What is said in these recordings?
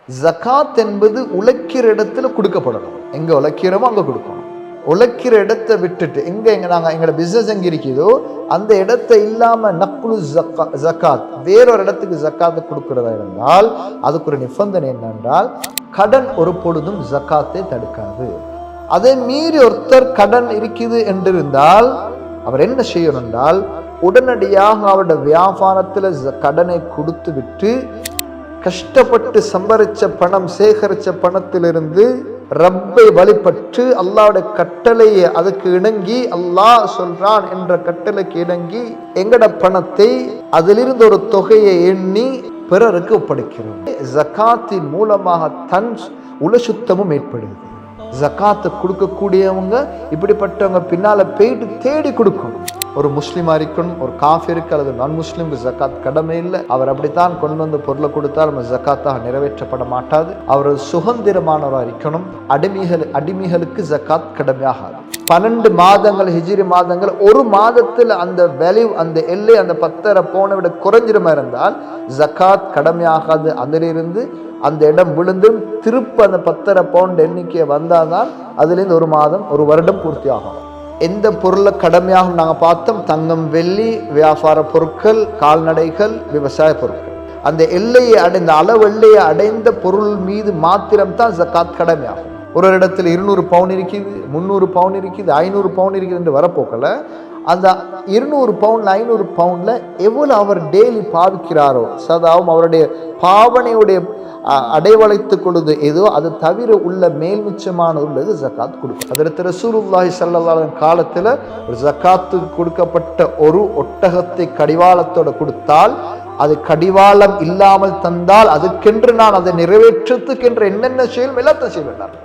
ஜகாத் என்பது உழைக்கிற இடத்துல கொடுக்கப்படணும். எங்க உழைக்கிறோமோ அங்க கொடுக்கணும். உழைக்கிற இடத்தை விட்டுட்டு நாங்கள் எங்களோட பிசினஸ் எங்க இருக்குதோ அந்த இடத்தை இல்லாம நக்குலு ஜகாத் வேறொரு இடத்துக்கு ஜக்காத்தை கொடுக்கிறதா இருந்தால் அதுக்கு ஒரு நிபந்தனை என்னென்றால் கடன் ஒரு பொழுதும் ஜக்காத்தை தடுக்காது. அதை மீறி ஒருத்தர் கடன் இருக்குது என்றிருந்தால் அவர் என்ன செய்யணும் என்றால் உடனடியாக அவருடைய வியாபாரத்தில் கடனை கொடுத்து விட்டு கஷ்டப்பட்டு சம்பாதிச்ச பணம் சேகரிச்ச பணத்திலிருந்து ரப்பை வழிபட்டு அல்லாஹ்வுடைய கட்டளையை அதுக்கு இணங்கி அல்லாஹ் சொல்றான் என்ற கட்டளைக்கு இணங்கி எங்கட பணத்தை அதிலிருந்து ஒரு தொகையை எண்ணி பிறருக்கு ஒப்படைக்கிறோம். ஜகாத்தின் மூலமாக தன் உளசுத்தமும் ஏற்படுது. ஜகாத்தை கொடுக்கக்கூடியவங்க இப்படிப்பட்டவங்க பின்னால போயிட்டு தேடி கொடுக்கணும். ஒரு முஸ்லிமா இருக்கணும், ஒரு காஃபிருக்கு அல்லது நான் முஸ்லிமுக்கு ஜக்காத் கடமை இல்லை. அவர் அப்படித்தான் கொண்டு வந்து பொருளை கொடுத்தால் நம்ம ஜக்காத்தாக நிறைவேற்றப்பட மாட்டாது. அவர் சுதந்திரமானவராக இருக்கணும். அடிமைகளுக்கு ஜக்காத் கடமையாகாது. 12 மாதங்கள் ஹிஜ்ரி மாதங்கள் ஒரு மாதத்தில் அந்த வேல்யூ அந்த எல்லை அந்த 10 பவுனை விட குறைஞ்சிரமா இருந்தால் ஜக்காத் கடமையாகாது. அதிலிருந்து அந்த இடம் விழுந்து திருப்ப அந்த 10 பவுண்ட் எண்ணிக்கை வந்தால்தான் அதுலேருந்து ஒரு மாதம் ஒரு வருடம் பூர்த்தி ஆகும். எந்த பொருளை கடமையாகும் நாங்கள் பார்த்தோம்? தங்கம், வெள்ளி, வியாபார பொருட்கள், கால்நடைகள், விவசாய பொருட்கள். அந்த எல்லையை அடைந்த அளவு எல்லையை அடைந்த பொருள் மீது மாத்திரம்தான் ஜக்காத் கடமையாகும். ஒரு இடத்துல 200 பவுன் இருக்குது, 300 பவுன் இருக்குது, 500 பவுன் இருக்குது என்று வரப்போக்கல அந்த 200 பவுன்ல 500 பவுன்ல எவ்வளவு அவர் டெய்லி பாவிக்கிறாரோ சதாவும் அவருடைய பாவனையுடைய அடைவழைத்துக் கொள்வது ஏதோ அது தவிர உள்ள மேல் மிச்சமான உள்ளது ஜக்காத் கொடுக்கும். அதற்கு ரசூலுல்லாஹி ஸல்லல்லாஹு அலைஹி வஸல்லம் காலத்துல ஒரு ஜக்காத்து கொடுக்கப்பட்ட ஒரு ஒட்டகத்தை கடிவாளத்தோட கொடுத்தால் அது கடிவாளம் இல்லாமல் தந்தால் அதுக்கென்று நான் அதை நிறைவேற்றத்துக்கென்று என்னென்ன செய்யும் எல்லாத்தையும் செய்ய வேண்டாம்.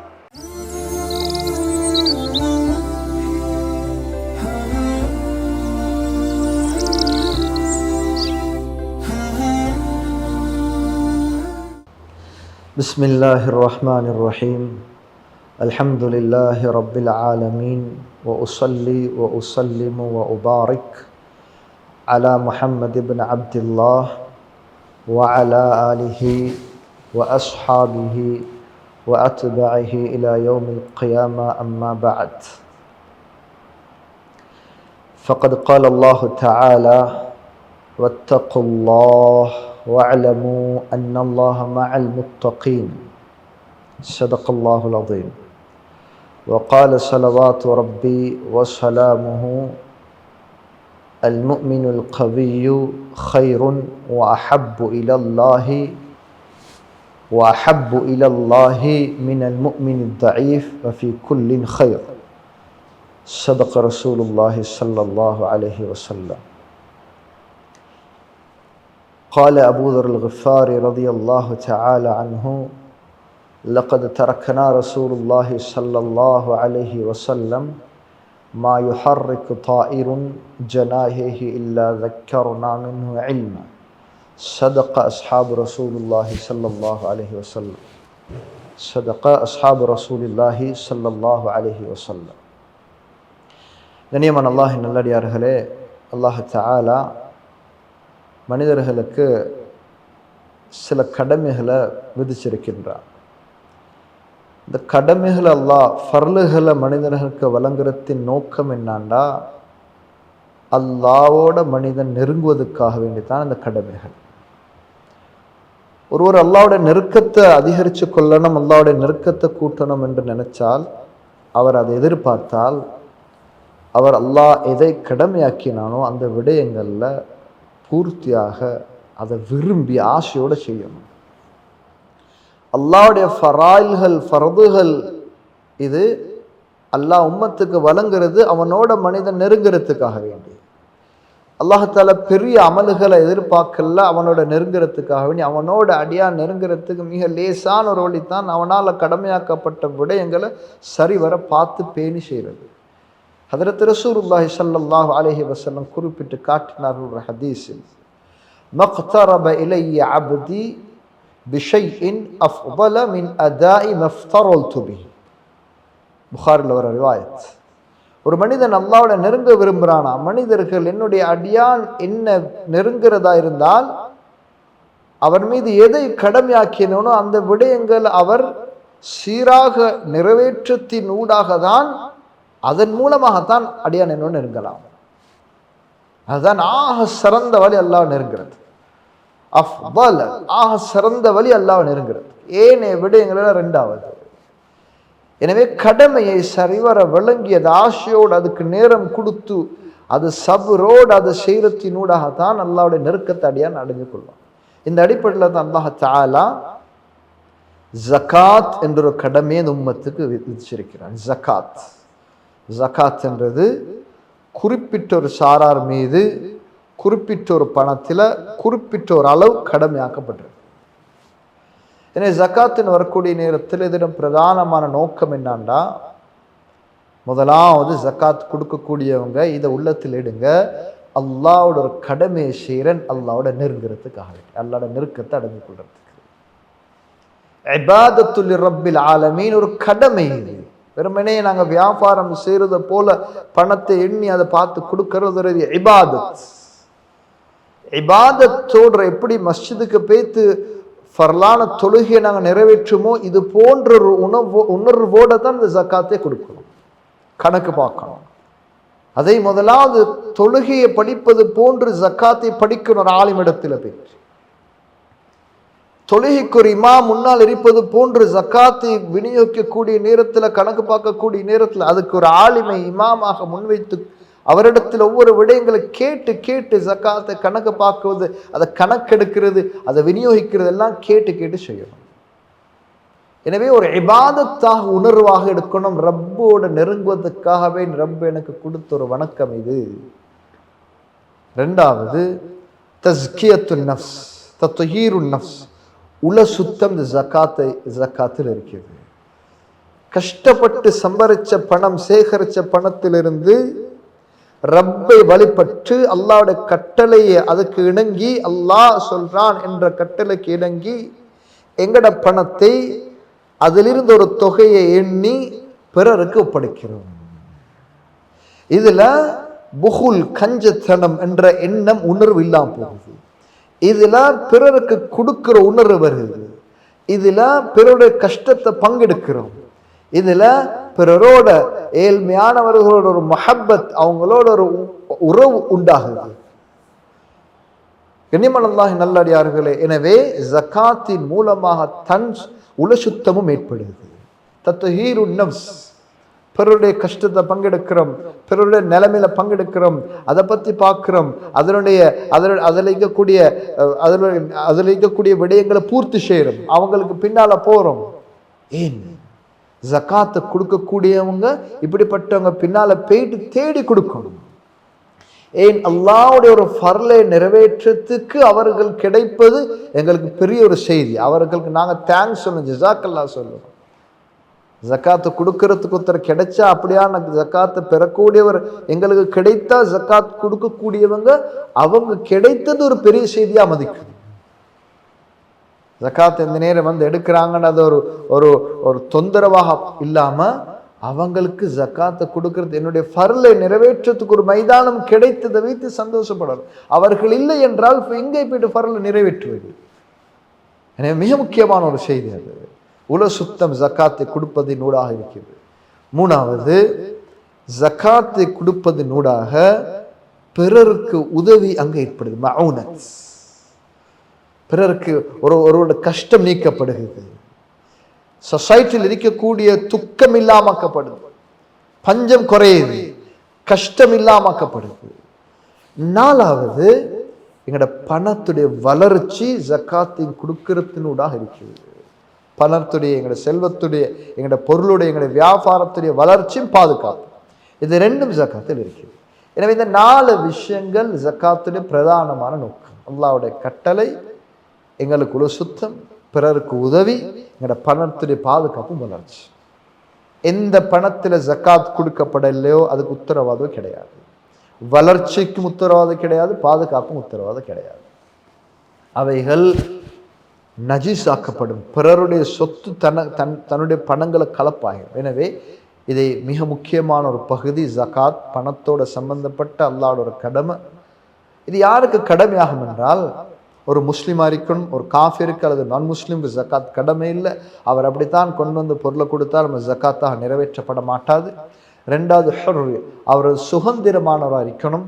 بسم الله الرحمن الرحيم الحمد لله رب العالمين وأصلي وأسلم وأبارك على محمد بن عبد الله وعلى آله وأصحابه وأتباعه إلى يوم القيامة أما بعد فقد قال الله تعالى واتقوا الله واعلموا أن الله مع المتقين صدق الله العظيم وقال صلوات ربي وسلامه المؤمن القوي خير وأحب إلى الله من المؤمن الضعيف وفي كل خير صدق رسول الله صلى الله عليه وسلم. قال أبو ذر الغفاري رضي الله تعالى عنه لقد تركنا رسول الله صلى الله عليه وسلم ما يحرك طائر جناحه إلا ذكرنا منه علما صدق أصحاب رسول الله صلى الله عليه وسلم صدق أصحاب رسول الله صلى الله عليه وسلم. கண்ணியமான அல்லாஹ்வின் நல்லடியார்களே, அல்லாஹ் தஆலா மனிதர்களுக்கு சில கடமைகளை விதிச்சிருக்கின்றார். இந்த கடமைகள் அல்லாஹ் ஃபர்லுகளை மனிதர்களுக்கு வழங்குறதின் நோக்கம் என்னாண்டா அல்லாவோட மனிதன் நெருங்குவதற்காக வேண்டித்தான் இந்த கடமைகள். ஒருவர் அல்லாவோட நெருக்கத்தை அதிகரித்து கொள்ளணும், அல்லாவோட நெருக்கத்தை கூட்டணும் என்று நினைச்சால், அவர் அதை எதிர்பார்த்தால், அவர் அல்லாஹ் எதை கடமையாக்கினானோ அந்த விடயங்களில் பூர்த்தியாக அதை விரும்பி ஆசையோடு செய்யணும். அல்லாஹ்வுடைய ஃபராயில்கள் ஃபர்துகள் இது அல்லாஹ் உம்மத்துக்கு வழங்குறது அவனோட மனிதன் நெருங்கிறதுக்காக வேண்டி. அல்லாஹால பெரிய அமல்களை எதிர்பார்க்கல, அவனோட நெருங்கிறதுக்காக வேண்டி. அவனோட அடியா நெருங்கிறதுக்கு மிக லேசான ஒரு வழித்தான் அவனால் கடமையாக்கப்பட்ட விடயங்களை சரிவர பார்த்து பேணி செய்கிறது. ஹதரத் ரசூலுல்லாஹி ஸல்லல்லாஹு அலைஹி வஸல்லம் குறிப்பிட்டு காட்டினார்கள் ஒரு ஹதீஸில், மக்தரப இலைய அப்தி பிஷைஇன் அஃதல மின் அதாஇ மஃப்தரல்து பிஹி. புகாரில் வர ரிவாயத். ஒரு மனிதன் அல்லாஹ்வோட நெருங்க விரும்புகிறானா, மனிதர்கள் என்னுடைய அடியான் என்ன நெருங்கிறதா இருந்தால் அவர் மீது எதை கடமையாக்கினோ அந்த விடயங்கள் அவர் சீராக நிறைவேற்றத்தின் ஊடாக தான், அதன் மூலமாகத்தான் அடியான் என்னோடு நெருங்கலாம். அதுதான் ஆக சிறந்த வழி அல்லாஹ் நெருங்கிறது. அஃபல் ஆக சிறந்த வழி அல்லாஹ் நெருங்கிறது. ஏனைய விடயங்கள ரெண்டாவது. எனவே கடமையை சரிவர விளங்கியது ஆசையோடு அதுக்கு நேரம் கொடுத்து அது சபரோடு அது செய்யறத்தினூடாகத்தான் அல்லாஹ்வுடைய நெருக்கத்தை அடியான் அடைஞ்சு கொள்வான். இந்த அடிப்படையில் தான் அல்லாஹ் தஆலா ஜகாத் என்ற ஒரு கடமையை இந்த உம்மத்துக்கு விதிச்சிருக்கிறான். ஜகாத் என்றது குறிப்பிட்ட ஒரு சாரார் மீது குறிப்பிட்ட ஒரு பணத்தில் குறிப்பிட்ட ஒரு அளவு கடமையாக்கப்பட்டிருக்கு. எனவே ஜகாத்துன்னு வரக்கூடிய நேரத்தில் இதன் பிரதானமான நோக்கம் என்னன்னா, முதலாவது ஜகாத் கொடுக்கக்கூடியவங்க இதை உள்ளத்தில் எடுங்க, அல்லாஹ்வோட ஒரு கடமையை செய்கிறேன், அல்லாஹ்வோட நெருங்கிறதுக்காக, அல்லாஹ்வோட நெருக்கத்தை அடைஞ்சு கொள்றதுக்கு. இபாதத்துல் ரப்பில் ஆலமீன் ஒரு கடமை. இது வெறுமனே நாங்கள் வியாபாரம் செய்யறத போல பணத்தை எண்ணி அதை பார்த்து கொடுக்கறது இபாதத். இபாதத்தோட எப்படி மஸ்ஜிதுக்கு போய்த்து ஃபர்லான தொழுகையை நாங்கள் நிறைவேற்றுமோ இது போன்ற ஒரு உணர்வோட தான் இந்த ஜக்காத்தை கொடுக்கணும், கணக்கு பார்க்கணும். அதை முதலாவது தொழுகையை படிப்பது போன்று ஜக்காத்தை படிக்கணும். ஒரு ஆலிமிடத்தில் போயிட்டு தொழுகைக்கு ஒரு இமாம் முன்னால் இருப்பது போன்று ஜக்காத்தை விநியோகிக்கக்கூடிய நேரத்தில், கணக்கு பார்க்கக்கூடிய நேரத்தில் அதுக்கு ஒரு ஆலிமை இமாமாக முன்வைத்து அவரிடத்தில் ஒவ்வொரு விடயங்களை கேட்டு கேட்டு ஜக்காத்தை கணக்கு பார்க்குவது, அதை கணக்கெடுக்கிறது, அதை விநியோகிக்கிறது எல்லாம் கேட்டு கேட்டு செய்யணும். எனவே ஒரு இபாதத்தாக உணர்வாக எடுக்கணும். ரப்போடு நெருங்குவதற்காகவே ரப் எனக்கு கொடுத்த ஒரு வணக்கம் இது. ரெண்டாவது தஸ்கியத்துன் நஃப்ஸ், தத்ஹீருன் நஃப்ஸ், உல சுத்தம். இந்த ஜக்காத்தில் இருக்கிறது. கஷ்டப்பட்டு சம்பாதிச்ச பணம், சேகரிச்ச பணத்திலிருந்து ரப்பை வழிபட்டு அல்லாஹ்வுடைய கட்டளையை அதுக்கு இணங்கி, அல்லாஹ் சொல்றான் என்ற கட்டளைக்கு இணங்கி எங்கட பணத்தை அதிலிருந்து ஒரு தொகையை எண்ணி பிறருக்கு ஒப்படைக்கிறோம். இதுல புகுல் கஞ்சத்தனம் என்ற எண்ணம் உணர்வு இல்லாம போகுது. இதுல பிறருக்கு கொடுக்கிற உணர்வு வருது. இதுல பிறருடைய கஷ்டத்தை பங்கெடுக்கிறோம். இதுல பிறரோட ஏழ்மையானவர்களோட ஒரு மஹப்பத், அவங்களோட ஒரு உறவு உண்டாகுது. கண்ணியமானல்லாஹ் நல்லடியார்களே, எனவே ஜகாத்தின் மூலமாக தன் உலசுத்தமும் ஏற்படுது. தத்ஹீருன் நஃப்ஸ், பிறருடைய கஷ்டத்தை பங்கெடுக்கிறோம், பிறருடைய நிலைமையில பங்கெடுக்கிறோம், அதை பத்தி பார்க்கிறோம், அதில் இருக்கக்கூடிய விடயங்களை பூர்த்தி செய்யறோம், அவங்களுக்கு பின்னால போறோம். ஏன் ஜகாத்தை கொடுக்கக்கூடியவங்க இப்படிப்பட்டவங்க பின்னால போயிட்டு தேடி கொடுக்கணும். ஏன் அல்லாஹ்வுடைய ஒரு ஃபர்லை நிறைவேற்றத்துக்கு அவர்கள் கிடைப்பது எங்களுக்கு பெரிய ஒரு செய்தி. அவர்களுக்கு நாங்கள் தேங்க்ஸ் சொல்லணும், ஜஸாக்கல்லாஹ் சொல்லணும். ஜக்காத்து கொடுக்கறதுக்கு ஒருத்தர் கிடைச்சா, அப்படியான ஜக்காத்தை பெறக்கூடியவர் எங்களுக்கு கிடைத்தா, ஜக்காத் கொடுக்கக்கூடியவங்க அவங்க கிடைத்தது ஒரு பெரிய செய்தியா மதிக்கும். ஜக்காத் இந்த நேரம் வந்து எடுக்கிறாங்கன்னு அது ஒரு ஒரு தொந்தரவாக இல்லாம அவங்களுக்கு ஜக்காத்தை கொடுக்கறது, என்னுடைய ஃபர்லை நிறைவேற்றத்துக்கு ஒரு மைதானம் கிடைத்ததை வைத்து சந்தோஷப்படணும். அவர்கள் இல்லை என்றால் எங்கே போயிட்டு ஃபர்லை நிறைவேற்றுவது? எனவே மிக முக்கியமான ஒரு செய்தி அது. உல சுத்தம் ஜக்காத்தை கொடுப்பதினூடாக இருக்கிறது. மூணாவது, ஜக்காத்தை கொடுப்பதினூடாக பிறருக்கு உதவி அங்கே ஏற்படுது. மௌனத், பிறருக்கு ஒருவரோட கஷ்டம் நீக்கப்படுகிறது. சொசைட்டியில் இருக்கக்கூடிய துக்கம் இல்லாமக்கப்படுது, பஞ்சம் குறையுது, கஷ்டம் இல்லாமக்கப்படுது. நாலாவது, எங்களோட பணத்துடைய வளர்ச்சி ஜக்காத்தின் கொடுக்கறத்தினூடாக இருக்கிறது. பணத்துடைய, எங்களோட செல்வத்துடைய, எங்களோட பொருளுடைய, எங்களோட வியாபாரத்துடைய வளர்ச்சியும் பாதுகாப்பு, இது ரெண்டும் ஜக்காத்தில் இருக்கிறது. எனவே இந்த 4 விஷயங்கள் ஜக்காத்துடைய பிரதானமான நோக்கம். அல்லாஹ்வுடைய கட்டளை, எங்களுக்குள்ள சுத்தம், பிறருக்கு உதவி, எங்களோட பணத்துடைய பாதுகாப்பும் வளர்ச்சி. எந்த பணத்தில் ஜக்காத் கொடுக்கப்படலையோ அதுக்கு உத்தரவாதம் கிடையாது. வளர்ச்சிக்கும் உத்தரவாதம் கிடையாது, பாதுகாப்பும் உத்தரவாதம் கிடையாது. அவைகள் நஜீஸ் ஆக்கப்படும். பிறருடைய சொத்து தன்னுடைய பணங்களை கலப்பாகும். எனவே இதை மிக முக்கியமான ஒரு பகுதி. ஜகாத் பணத்தோட சம்பந்தப்பட்ட அல்லாஹ்வோட ஒரு கடமை. இது யாருக்கு கடமையாகும் என்றால், ஒரு முஸ்லீமாக இருக்கணும், ஒரு காஃபிருக்கு அல்லது நான் முஸ்லீமுக்கு ஜக்காத் கடமை இல்லை. அவர் அப்படித்தான் கொண்டு வந்து பொருளை கொடுத்தால் நம்ம ஜக்காத்தாக நிறைவேற்றப்பட மாட்டாது. ரெண்டாவது ஹுர்ரு, அவர் சுதந்திரமானவராக இருக்கணும்.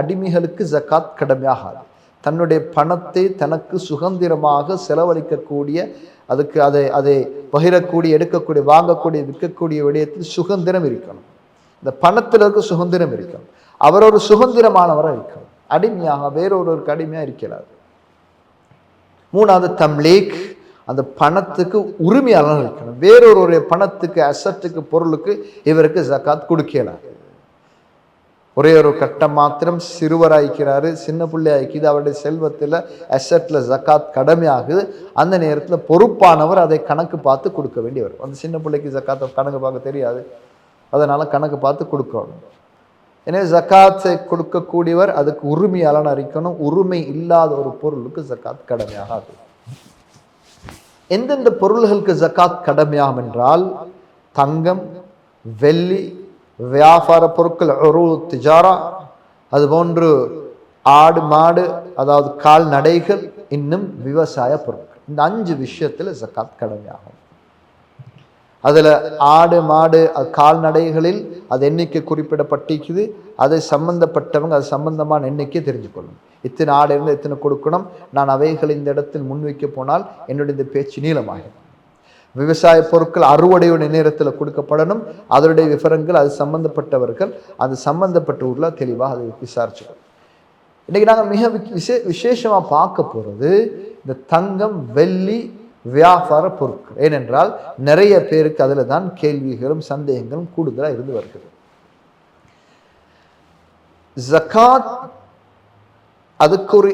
அடிமைகளுக்கு ஜக்காத் கடமையாகாது. தன்னுடைய பணத்தை தனக்கு சுதந்திரமாக செலவழிக்கக்கூடிய, அதுக்கு அதை பகிரக்கூடிய, எடுக்கக்கூடிய, வாங்கக்கூடிய, விற்கக்கூடிய விடயத்தில் சுதந்திரம் இருக்கணும். இந்த பணத்தில் இருக்க சுதந்திரம் இருக்கணும். அவர் ஒரு சுதந்திரமானவராக இருக்கணும். அடிமையாக வேறொருவருக்கு அடிமையாக இருக்கிறார். மூணாவது தம்லீக், அந்த பணத்துக்கு உரிமையாளர் இருக்கணும். வேறொருவருடைய பணத்துக்கு, அசட்டுக்கு, பொருளுக்கு இவருக்கு ஜக்காத் கொடுக்கலாம். ஒரே ஒரு கட்டம் மாத்திரம் சிறுவராய்க்கிறாரு, சின்ன பிள்ளை ஆயிக்குது, அவருடைய செல்வத்தில் அசட்டில் ஜக்காத் கடமையாகுது. அந்த நேரத்தில் பொறுப்பானவர் அதை கணக்கு பார்த்து கொடுக்க வேண்டியவர். அந்த சின்ன பிள்ளைக்கு ஜக்காத்தை கணக்கு பார்க்க தெரியாது, அதனால கணக்கு பார்த்து கொடுக்கணும். எனவே ஜக்காத்தை கொடுக்கக்கூடியவர் அதுக்கு உரிமையாளன் அறிக்கணும். உரிமை இல்லாத ஒரு பொருளுக்கு ஜக்காத் கடமையாகாது. எந்தெந்த பொருள்களுக்கு ஜக்காத் கடமையாகும் என்றால், தங்கம், வெள்ளி, வியாபார பொருட்கள், திஜாரா, அதுபோன்று ஆடு மாடு, அதாவது கால்நடைகள், இன்னும் விவசாய பொருட்கள். இந்த 5 விஷயத்தில் ஜக்காத் கடமையாகும். அதில் ஆடு மாடு கால்நடைகளில் அது எண்ணிக்கை குறிப்பிடப்பட்டிருக்குது. அதை சம்பந்தப்பட்டவங்க அது சம்பந்தமான எண்ணிக்கை தெரிஞ்சுக்கொள்ளும். இத்தனை ஆடு இருந்து எத்தனை கொடுக்கணும், நான் அவைகள் இந்த இடத்தில் முன்வைக்க போனால் என்னுடைய இந்த பேச்சு நீளமாகும். விவசாய பொருட்கள் அறுவடையுடைய நேரத்தில் கொடுக்கப்படணும். அதனுடைய விவரங்கள் அது சம்பந்தப்பட்டவர்கள் அது சம்பந்தப்பட்ட ஊரில் தெளிவாக அதை விசாரிச்சுக்கணும். இன்னைக்கு நாங்கள் மிக விசேஷமாக பார்க்க போகிறது இந்த தங்கம், வெள்ளி, வியாபார பொருட்கள். ஏனென்றால் நிறைய பேருக்கு அதில் தான் கேள்விகளும் சந்தேகங்களும் கூடுதலாக இருந்து வருகிறது. ஜக்காத் அதுக்கு ஒரு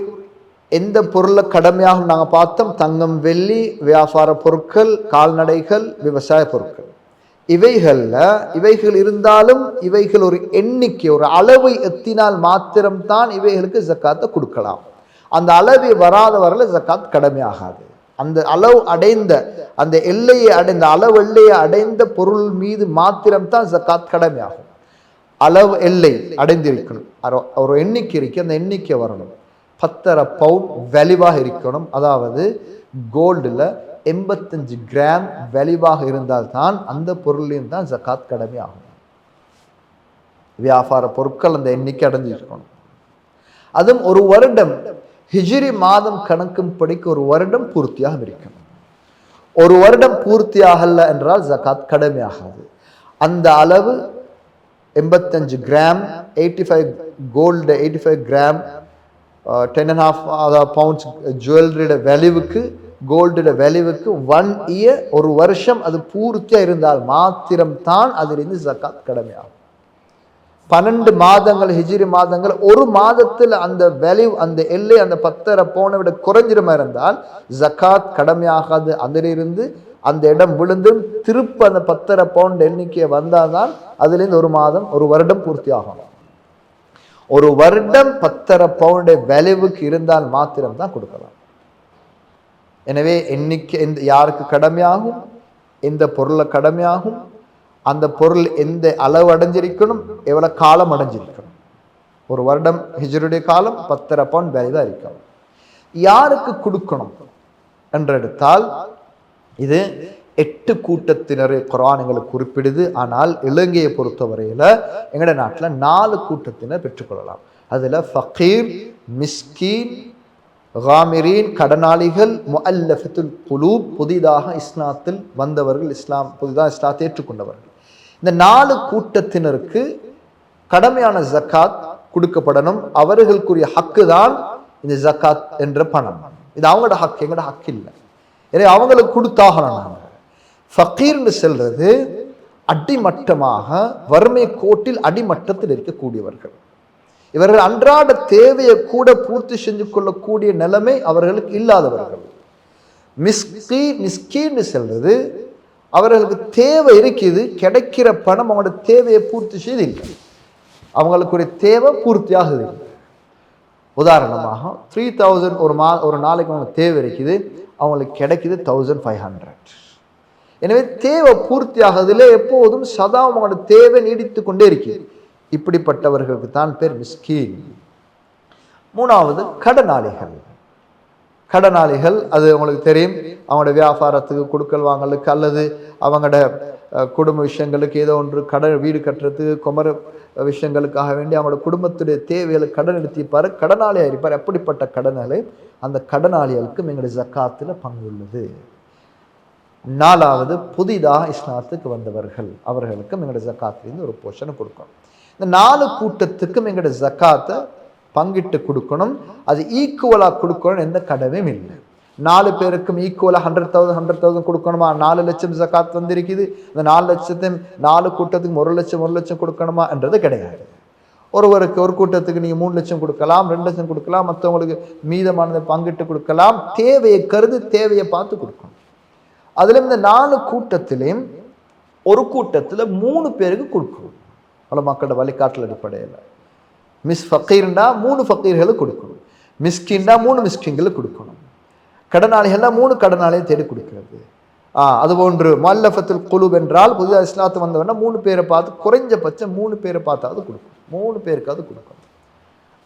எந்த பொருளை கடமையாகும் நாங்கள் பார்த்தோம். தங்கம், வெள்ளி, வியாபார பொருட்கள், கால்நடைகள், விவசாய பொருட்கள். இவைகள் இருந்தாலும் இவைகள் ஒரு எண்ணிக்கை, ஒரு அளவை எத்தினால் மாத்திரம்தான் இவைகளுக்கு ஜக்காத்தை கொடுக்கலாம். அந்த அளவை வராத வரல ஜக்காத் கடமையாகாது. அந்த அளவு அடைந்த, அந்த எல்லையை அடைந்த, அளவு எல்லையை அடைந்த பொருள் மீது மாத்திரம்தான் ஜக்காத் கடமையாகும். அளவு எல்லை அடைந்திருக்கணும், ஒரு எண்ணிக்கை இருக்கு, அந்த எண்ணிக்கை வரணும். 10.5 பவுண்ட் வேல்யூவாக இருக்கணும். அதாவது கோல்டில் 85 கிராம் வேல்யூவாக இருந்தால்தான் அந்த பொருளையும் தான் ஜக்காத் கடமை ஆகும். வியாபார பொருட்கள் அந்த எண்ணிக்கை அடைஞ்சிருக்கணும். அதுவும் ஒரு வருடம் ஹிஜ்ரி மாதம் கணக்கும் படிக்க ஒரு வருடம் பூர்த்தியாக இருக்கணும். ஒரு வருடம் பூர்த்தியாகல என்றால் ஜக்காத் கடமையாகாது. அந்த அளவு 85 கிராம், 85 கோல்டு, 85 கிராம், 10.5 பவுண்ட்ஸ் ஜுவல்லரியோட வேல்யூவுக்கு, கோல்டோட வேல்யூவுக்கு 1 இயர், ஒரு வருஷம் அது பூர்த்தியாக இருந்தால் மாத்திரம்தான் அதிலிருந்து ஜக்காத் கடமையாகும். 12 மாதங்கள் ஹிஜ்ரி மாதங்கள், ஒரு மாதத்தில் அந்த வேல்யூ, அந்த எல்லை, அந்த 10.5 பவுனை விட குறைஞ்சிரமா இருந்தால் ஜக்காத் கடமையாகாது. அதிலிருந்து அந்த இடம் விழுந்து திருப்ப அந்த 10.5 பவுண்ட் எண்ணிக்கையை வந்தால்தான் அதிலிருந்து ஒரு மாதம், ஒரு வருடம் பூர்த்தி ஆகும். ஒரு வருடம் 10.5 பவுண்ட் வேல்யூவுக்கு இருந்தால் மாத்திரம் தான் கொடுக்கலாம். எனவே எண்ணிக்கை யாருக்கு கடமையாகும், எந்த பொருளை கடமையாகும், அந்த பொருள் எந்த அளவு அடைஞ்சிருக்கணும், எவ்வளவு காலம் அடைஞ்சிருக்கணும். ஒரு வருடம் ஹிஜ்ருடைய காலம் 10.5 பவுண்ட் வேல்யூ தான் இருக்கணும். யாருக்கு கொடுக்கணும் என்று எடுத்தால் இது 8 கூட்டத்தினரை குர்ஆன் எங்களுக்கு குறிப்பிடுது. ஆனால் இலங்கையை பொறுத்தவரையில எங்கட நாட்டில் 4 கூட்டத்தினர் பெற்றுக்கொள்ளலாம். அதுல ஃபகீர், மிஸ்கீன், காமிரீன், கடனாளிகள், முஅல்லஃபத்துல் குலூப், புதிதாக இஸ்லாத்தில் வந்தவர்கள், புதிதாக இஸ்லாத்தை ஏற்றுக்கொண்டவர்கள். இந்த 4 கூட்டத்தினருக்கு கடமையான ஜக்காத் கொடுக்கப்படணும். அவர்களுக்குரிய ஹக்கு தான் இந்த ஜக்காத் என்ற பணம். இது அவங்களோட ஹக்கு, எங்களோட ஹக்கு இல்லை. எனவே அவங்களுக்கு கொடுத்தாகணும். நாங்கள் ஃபகீர்னு செல்றது அடிமட்டமாக வறுமை கோட்டில் அடிமட்டத்தில் இருக்கக்கூடியவர்கள். இவர்கள் அன்றாட தேவையை கூட பூர்த்தி செஞ்சு கொள்ளக்கூடிய நிலைமை அவர்களுக்கு இல்லாதவர்கள். மிஸ்கீன் செல்றது அவர்களுக்கு தேவை இருக்குது, கிடைக்கிற பணம் அவங்களோட தேவையை பூர்த்தி செய்து இல்லை, அவங்களுக்குரிய தேவை பூர்த்தியாகுது. உதாரணமாக 3000 ஒரு நாளைக்கு அவங்களுக்கு தேவை இருக்குது, அவங்களுக்கு கிடைக்குது 1500. எனவே தேவை பூர்த்தியாகதில் எப்போதும் சதா அவங்களோட தேவை நீடித்து கொண்டே இருக்குது. இப்படிப்பட்டவர்களுக்கு தான் பேர் மிஸ்கீன். 3வது கடனாளிகள். கடனாளிகள் அது உங்களுக்கு தெரியும், அவங்களோட வியாபாரத்துக்கு கொடுக்கல் வாங்கலுக்கு அல்லது அவங்களோட குடும்ப விஷயங்களுக்கு ஏதோ ஒன்று கடன் வீடு கட்டுறதுக்கு குமர விஷயங்களுக்காக வேண்டி அவங்களோட குடும்பத்துடைய தேவைகளை கடன் எடுத்திருப்பார், கடனாளியாக இருப்பார். அப்படிப்பட்ட கடனாளி அந்த கடனாளிகளுக்கும் எங்களுடைய ஜக்காத்தில் பங்கு உள்ளது. நாலாவது புதிதாக இஸ்லாத்துக்கு வந்தவர்கள் அவர்களுக்கும் எங்களுடைய ஜக்காத்திலிருந்து ஒரு போர்ஷனை கொடுக்கணும். இந்த 4 கூட்டத்துக்கும் எங்களுடைய ஜக்காத்தை பங்கிட்டு கொடுக்கணும். அது ஈக்குவலாக கொடுக்கணும், எந்த கடமையும் இல்லை. 4 பேருக்கும் ஈக்குவலாக 100,000 கொடுக்கணுமா? 4 லட்சம் ஜக்காத் வந்திருக்குது, இந்த 4 லட்சத்தையும் 4 கூட்டத்துக்கும் 1 லட்சம் கொடுக்கணுமா என்றது கிடையாது. ஒருவருக்கு ஒரு கூட்டத்துக்கு நீங்கள் 3 லட்சம் கொடுக்கலாம், 2 லட்சம் கொடுக்கலாம், மற்றவங்களுக்கு மீதமானதை பங்கிட்டு கொடுக்கலாம். தேவையை கருது தேவையை பார்த்து கொடுக்கணும். அதுல இந்த 4 கூட்டத்திலையும் ஒரு கூட்டத்தில் 3 பேருக்கு கொடுக்கணும். பல மக்களோட வழிகாட்டல் அடிப்படையில் மிஸ் ஃபக்கீர்னா 3 ஃபக்கீர்களுக்கு கொடுக்கணும், மிஸ்கின்னா 3 மிஸ்கின்களுக்கு கொடுக்கணும், கடனாளிகள்னா 3 கடனாளியை தேடி கொடுக்கிறது. அதுபோன்று முஅல்லஃபத்துல் குலூப் என்றால் புதிதாக இஸ்லாத்து வந்தவன்னா 3 பேரை பார்த்து குறைஞ்சபட்சம் 3 பேரை பார்த்தாவது கொடுக்கணும், 3 பேருக்காவது கொடுக்கணும்.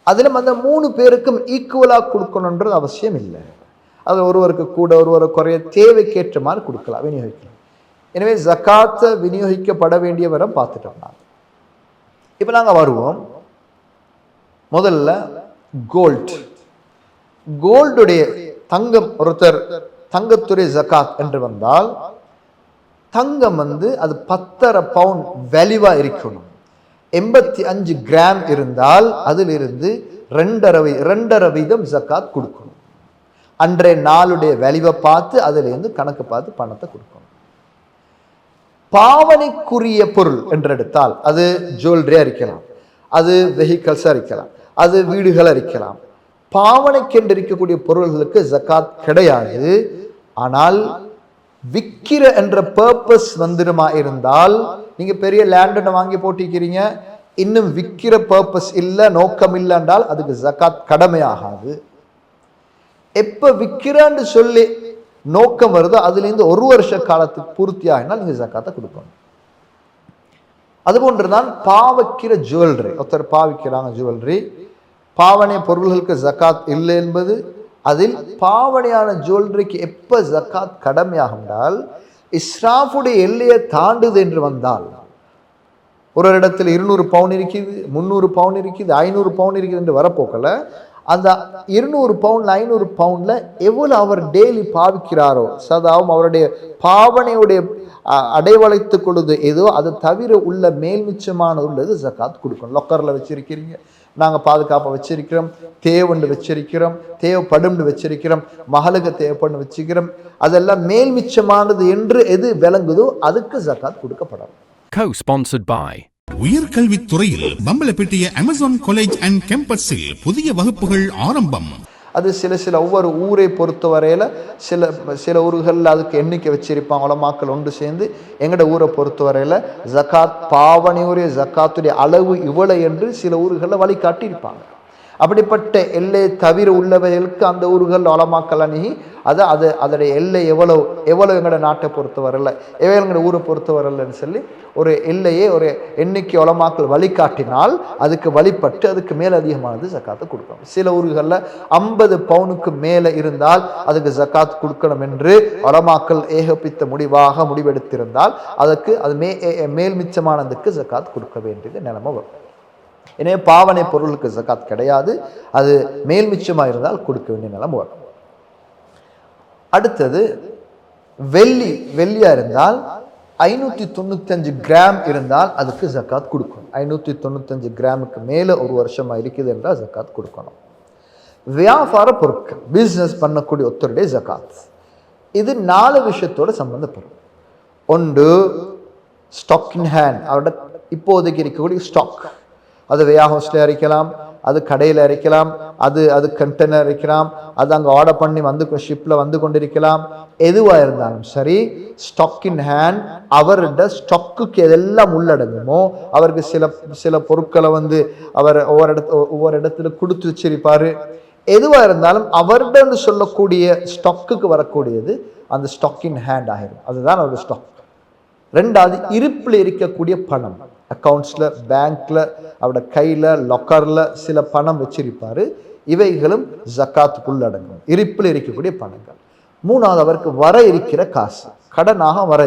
அதிலும் அந்த 3 பேருக்கும் ஈக்குவலாக கொடுக்கணுன்றது அவசியம் இல்லை. அது ஒருவருக்கு கூட ஒருவரை குறைய தேவைக்கேற்ற மாதிரி கொடுக்கலாம், விநியோகிக்கலாம். எனவே ஜக்காத்தை விநியோகிக்கப்பட வேண்டிய வரம் பார்த்துட்டோம். இப்போ நாங்கள் வருவோம். முதல்ல கோல்டுடைய தங்கம், ஒருத்தர் தங்கத்துடைய ஜக்காத் என்று வந்தால் தங்கம் அது 10.5 பவுண்ட் வேல்யூவா இருக்கணும். 85 கிராம் இருந்தால் அதிலிருந்து 2.5 வீதம் ஜக்காத் கொடுக்கணும். அன்றைய நாளுடைய வேல்யூவை பார்த்து அதிலிருந்து கணக்கு பார்த்து பணத்தை கொடுக்கணும். பாவனைக்குரிய பொருள் என்றெடுத்தால் அது ஜுவல்லரியா இருக்கலாம், அது வெஹிக்கல்ஸா இருக்கலாம், அது வீடுகள் இருக்கலாம். பாவனைக்கென்று இருக்கக்கூடிய பொருள்களுக்கு ஜக்காத் கிடையாது. ஆனால் விக்கிற என்ற பர்பஸ் வந்துடுமா இருந்தால், நீங்க பெரிய லேண்ட் வாங்கி போட்டிக்கிறீங்க, இன்னும் விக்கிற பர்பஸ் இல்லை, நோக்கம் இல்லை என்றால் அதுக்கு ஜக்காத் கடமையாகாது. எப்ப விற்கிறான்னு சொல்லி நோக்கம் வருதோ அதுலேருந்து 1 வருஷ காலத்துக்கு பூர்த்தி ஆகினால் நீங்க ஜக்காத்தை கொடுக்கணும். அதுபோன்றுதான் பாவிக்கிற ஜுவல்லரி, ஒருத்தர் பாவிக்கிறாங்க ஜுவல்லரி, பாவனை பொருள்களுக்கு ஜக்காத் இல்லை என்பது. அதில் பாவனையான ஜுவல்லரிக்கு எப்ப ஜக்காத் கடமையாகும் என்றால், இஸ்ராஃபுடைய எல்லையை தாண்டுது என்று வந்தால், ஒரு இடத்துல 200 பவுன் இருக்குது, 300 பவுன் இருக்குது, 500 பவுன் இருக்குது என்று வரப்போக்கல, அந்த 200 பவுண்ட்ல 500 பவுண்ட்ல எவ்வளவு அவர் டெய்லி பாவிக்கிறாரோ, சதாவும் அவருடைய பாவனையுடைய அடைவழைத்துக் கொள்வது ஏதோ அதை தவிர உள்ள மேல் மிச்சமான உள்ளது ஜக்காத் கொடுக்கணும். லொக்கர்ல வச்சிருக்கிறீங்க, நாங்கள் பாதுகாப்பாக வச்சிருக்கிறோம், தேவண்டு வச்சிருக்கிறோம், தேவைப்படும்னு வச்சிருக்கிறோம், மகளுக்கு தேவைப்படும் வச்சிருக்கிறோம், அதெல்லாம் மேல் மிச்சமானது என்று எது விளங்குதோ அதுக்கு ஜக்காத் கொடுக்கப்படும். Co-sponsored by உயர்கல்வித்துறையில் பம்பலப்பட்டிய அமேசான் காலேஜ் அண்ட் கேம்பஸில் புதிய வகுப்புகள் ஆரம்பம். அது சில ஒவ்வொரு ஊரை பொறுத்தவரையில் சில ஊர்களில் அதுக்கு எண்ணிக்கை வச்சிருப்பாங்க. உலமாக்கள் ஒன்று சேர்ந்து எங்களோட ஊரை பொறுத்தவரையில் ஜக்காத் பாவனையுடைய ஜக்காத்துடைய அளவு இவ்வளவு என்று சில ஊர்களில் வழிகாட்டியிருப்பாங்க. அப்படிப்பட்ட எல்லை தவிர உள்ளவைகளுக்கு அந்த ஊர்கள் உலமாக்கள் அணுகி அதோடைய எல்லை எவ்வளவு எங்களோட நாட்டை பொறுத்தவரையில் எங்களோட ஊரை பொறுத்தவரையில்னு சொல்லி ஒரு எல்லையே ஒரு எண்ணிக்கை உலமாக்கள் வழிகாட்டினால் அதுக்கு வழிபட்டு அதுக்கு மேல் அதிகமானது ஜக்காத்தை கொடுக்கணும். சில ஊர்களில் 50 பவுனுக்கு மேலே இருந்தால் அதுக்கு ஜக்காத் கொடுக்கணும் என்று உலமாக்கள் ஏகப்பித்த முடிவெடுத்திருந்தால் அதுக்கு அது மேல் மிச்சமானதுக்கு ஜக்காத் கொடுக்க வேண்டியது நிலைமை வரும். எனவே பாவனை பொருளுக்கு ஜக்காத் கிடையாது, அது மேல் மிச்சமாக இருந்தால் கொடுக்க வேண்டிய நிலைமை வரும். அடுத்தது வெள்ளியா இருந்தால் 595 கிராம் இருந்தால் அதுக்கு ஜக்காத் கொடுக்கணும். 595 கிராமுக்கு மேலே ஒரு வருஷமா இருக்குது என்றால் ஜக்காத் கொடுக்கணும். வியாபார பொருட்கள் பிஸ்னஸ் பண்ணக்கூடிய ஒருத்தருடைய ஜக்காத் இது 4 விஷயத்தோட சம்பந்தப்படும். ஒன்று ஸ்டாக் இன் ஹேண்ட், அவரோட இப்போதைக்கு இருக்கக்கூடிய ஸ்டாக், அது வேர்ஹவுஸ்ல இருக்கலாம், அது கடையில் இருக்கலாம், அது கண்டெய்னர் இருக்கலாம், அது அங்கே ஆர்டர் பண்ணி ஷிப்பில் வந்து கொண்டிருக்கலாம். எதுவாக இருந்தாலும் சரி, ஸ்டாக் இன் ஹேண்ட் அவரோட ஸ்டாக்குக்கு எதெல்லாம் உள்ளடங்குமோ, அவருக்கு சில பொருட்களை அவர் ஒவ்வொரு இடத்துல கொடுத்து வச்சிருப்பாரு. எதுவாக இருந்தாலும் அவர்கிட்ட சொல்லக்கூடிய ஸ்டாக்குக்கு வரக்கூடியது அந்த ஸ்டாக் இன் ஹேண்ட் ஆகிடும், அதுதான் அவரோட ஸ்டாக். 2வது இருப்பில் இருக்கக்கூடிய பணம், அக்கௌண்ட்ஸில் பேங்க்ல அவரோட கையில் லாக்கரில் சில பணம் வச்சிருப்பாரு. இவைகளும் ஜக்காத்துக்குள் அடங்கும். இருப்பில் இருக்கக்கூடிய பணங்கள். மூணாவது, அவருக்கு வர இருக்கிற காசு, கடனாக வர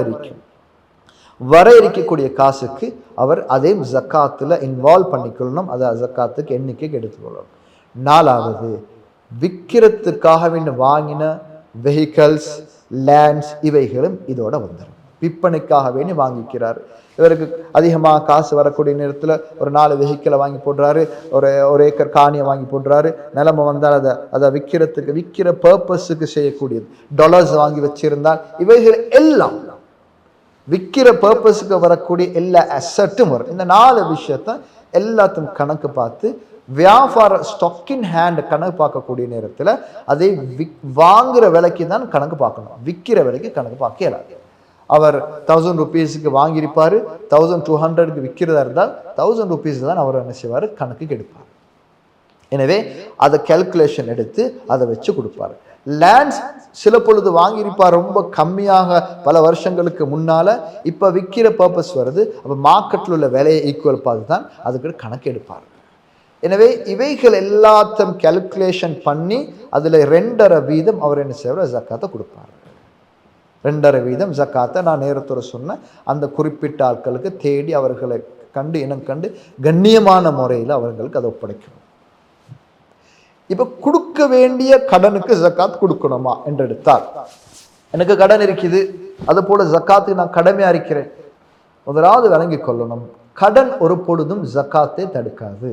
இருக்கக்கூடிய காசுக்கு அவர் அதையும் ஜக்காத்துல இன்வால்வ் பண்ணிக்கொள்ளணும். அதை ஜக்காத்துக்கு எண்ணிக்கைக்கு எடுத்துக்கொள்ளணும். நாலாவது, விற்கிறதுக்காக வேண்டி வாங்கின வெஹிக்கல்ஸ், லேண்ட்ஸ் இவைகளும் இதோட வந்துடும். விற்பனைக்காக வேண்டி வாங்கிக்கிறார். இவருக்கு அதிகமாக காசு வரக்கூடிய நேரத்தில் ஒரு 4 வெஹிக்கிளை வாங்கி போடுறாரு, ஒரு ஏக்கர் காணியை வாங்கி போடுறாரு. நிலைமை வந்தால் அதை விற்கிற பர்பஸுக்கு செய்யக்கூடியது. டாலர்ஸ் வாங்கி வச்சிருந்தால் இவைகள் எல்லாம் விற்கிற பர்பஸுக்கு வரக்கூடிய எல்லா அசட்டும் வரும். இந்த 4 விஷயத்த எல்லாத்தையும் கணக்கு பார்த்து வியாபார ஸ்டாக் இன் ஹேண்ட் கணக்கு பார்க்கக்கூடிய நேரத்தில் அதை வாங்குற விலைக்கு தான் கணக்கு பார்க்கணும். விற்கிற விலைக்கு கணக்கு பார்க்க இயலாது. அவர் 1000 rupeesக்கு வாங்கியிருப்பாரு, 1200க்கு விற்கிறதா இருந்தால் 1000 rupees தான் அவர் என்ன செய்வார், கணக்குக்கு எடுப்பார். எனவே அதை கால்குலேஷன் எடுத்து அதை வச்சு கொடுப்பார். லேண்ட்ஸ் சில பொழுது வாங்கியிருப்பார் ரொம்ப கம்மியாக பல வருஷங்களுக்கு முன்னால, இப்போ விற்கிற பர்பஸ் வருது, அப்போ மார்க்கெட்டில் உள்ள விலையை ஈக்குவல் பார்த்து தான் அதுக்கு கணக்கு எடுப்பார். எனவே இவைகள் எல்லாத்தையும் கால்குலேஷன் பண்ணி அதில் 2.5% அவர் என்ன செய்வார், ஜக்காத்தை கொடுப்பார். 2.5% ஜக்காத்தை நான் நேரத்தோட சொன்ன அந்த குறிப்பிட்ட ஆட்களுக்கு தேடி அவர்களை கண்டு இனம் கண்டு கண்ணியமான முறையில் அவர்களுக்கு அதை ஒப்படைக்கணும். இப்போ கொடுக்க வேண்டிய கடனுக்கு ஜக்காத் கொடுக்கணுமா என்று எடுத்தால், எனக்கு கடன் இருக்குது, அது போல ஜக்காத்துக்கு நான் கடமையா இருக்கிறேன். முதலாவது விளங்கி கொள்ளணும், கடன் ஒரு பொழுதும் ஜக்காத்தை தடுக்காது.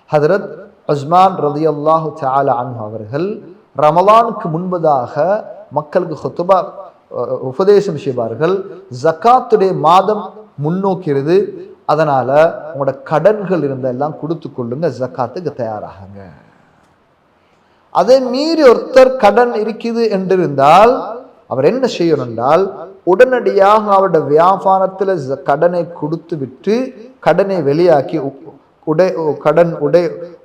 ஹதரத் உஸ்மான் ரலியல்லாஹு தஆலா அன்ஹு அவர்கள் ரமலானுக்கு முன்பதாக மக்களுக்கு ஹுத்பா உபதேசம் செய்வார்கள். ஜக்காத்துடைய மாதம் முன்னோக்கிறது, அதனால உங்களோட கடன்கள் இருந்த எல்லாம் கொடுத்து கொள்ளுங்க, ஜக்காத்துக்கு தயாராகுங்க. அதை மீறி ஒருத்தர் கடன் இருக்குது என்றிருந்தால் அவர் என்ன செய்யணும் என்றால், உடனடியாக அவருடைய வியாபாரத்தில் கடனை கொடுத்து விட்டு கடனை வெளியாக்கி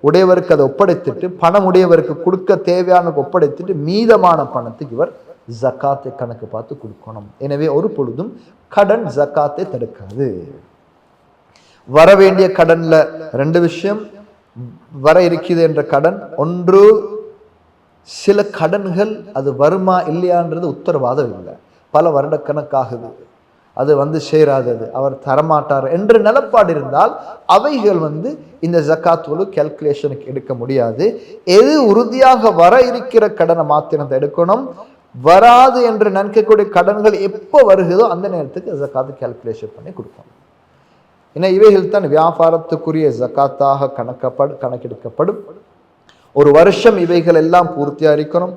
உடையவருக்கு அதை ஒப்படைத்துட்டு, பணம் உடையவருக்கு கொடுக்க தேவையான ஒப்படைத்துட்டு மீதமான பணத்துக்கு இவர் ஜக்காத்தை கணக்கு பார்த்து கொடுக்கணும். எனவே ஒரு பொழுதும் கடன் ஜக்காத்தை தடுக்காது. வர வேண்டிய கடன்ல 2 விஷயம் வர இருக்குது என்ற கடன். ஒன்று, சில கடன்கள் அது வருமா இல்லையான்றது உத்தரவாதம் இல்லை, பல வருடக்கணக்காகுது, அது சேராதது, அவர் தரமாட்டார் என்ற நிலப்பாடு இருந்தால் அவைகள் இந்த ஜக்காத்தோடு கால்குலேஷனுக்கு எடுக்க முடியாது. எது உறுதியாக வர இருக்கிற கடனை மாத்திரம் எடுக்கணும். வராது என்று நினைக்கக்கூடிய கடன்கள் எப்போ வருகிறதோ அந்த நேரத்துக்கு ஜக்காத்து கால்குலேஷன் பண்ணி கொடுக்கணும். ஏன்னா இவைகள் தான் வியாபாரத்துக்குரிய ஜக்காத்தாக கணக்கெடுக்கப்படும். ஒரு வருஷம் இவைகள் எல்லாம் பூர்த்தியா இருக்கணும்,